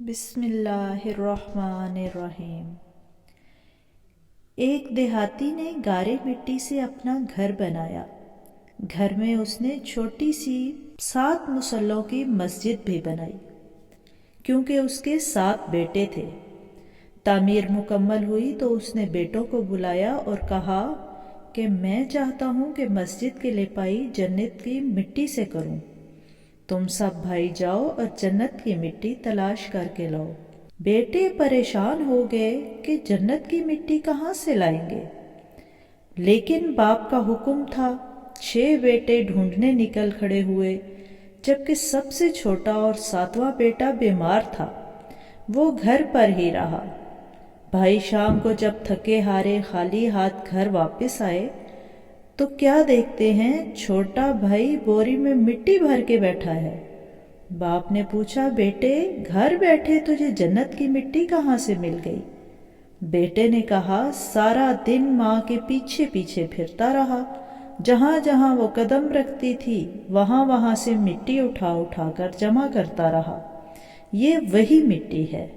بسم اللہ الرحمن الرحیم۔ ایک دیہاتی نے گارے مٹی سے اپنا گھر بنایا۔ گھر میں اس نے چھوٹی سی 7 مصلوں کی مسجد بھی بنائی، کیونکہ اس کے 7 بیٹے تھے۔ تعمیر مکمل ہوئی تو اس نے بیٹوں کو بلایا اور کہا کہ میں چاہتا ہوں کہ مسجد کی لپائی جنت کی مٹی سے کروں۔ تم سب بھائی جاؤ اور جنت کی مٹی تلاش کر کے لاؤ۔ بیٹے پریشان ہو گئے کہ جنت کی مٹی کہاں سے لائیں گے، لیکن باپ کا حکم تھا۔ 6 بیٹے ڈھونڈنے نکل کھڑے ہوئے، جبکہ سب سے چھوٹا اور 7واں بیٹا بیمار تھا۔ وہ گھر پر ہی رہا۔ بھائی شام کو جب تھکے ہارے خالی ہاتھ گھر واپس آئے تو کیا دیکھتے ہیں، چھوٹا بھائی بوری میں مٹی بھر کے بیٹھا ہے۔ باپ نے پوچھا، بیٹے گھر بیٹھے تجھے جنت کی مٹی کہاں سے مل گئی؟ بیٹے نے کہا، سارا دن ماں کے پیچھے پیچھے پھرتا رہا، جہاں جہاں وہ قدم رکھتی تھی وہاں وہاں سے مٹی اٹھا اٹھا کر جمع کرتا رہا۔ یہ وہی مٹی ہے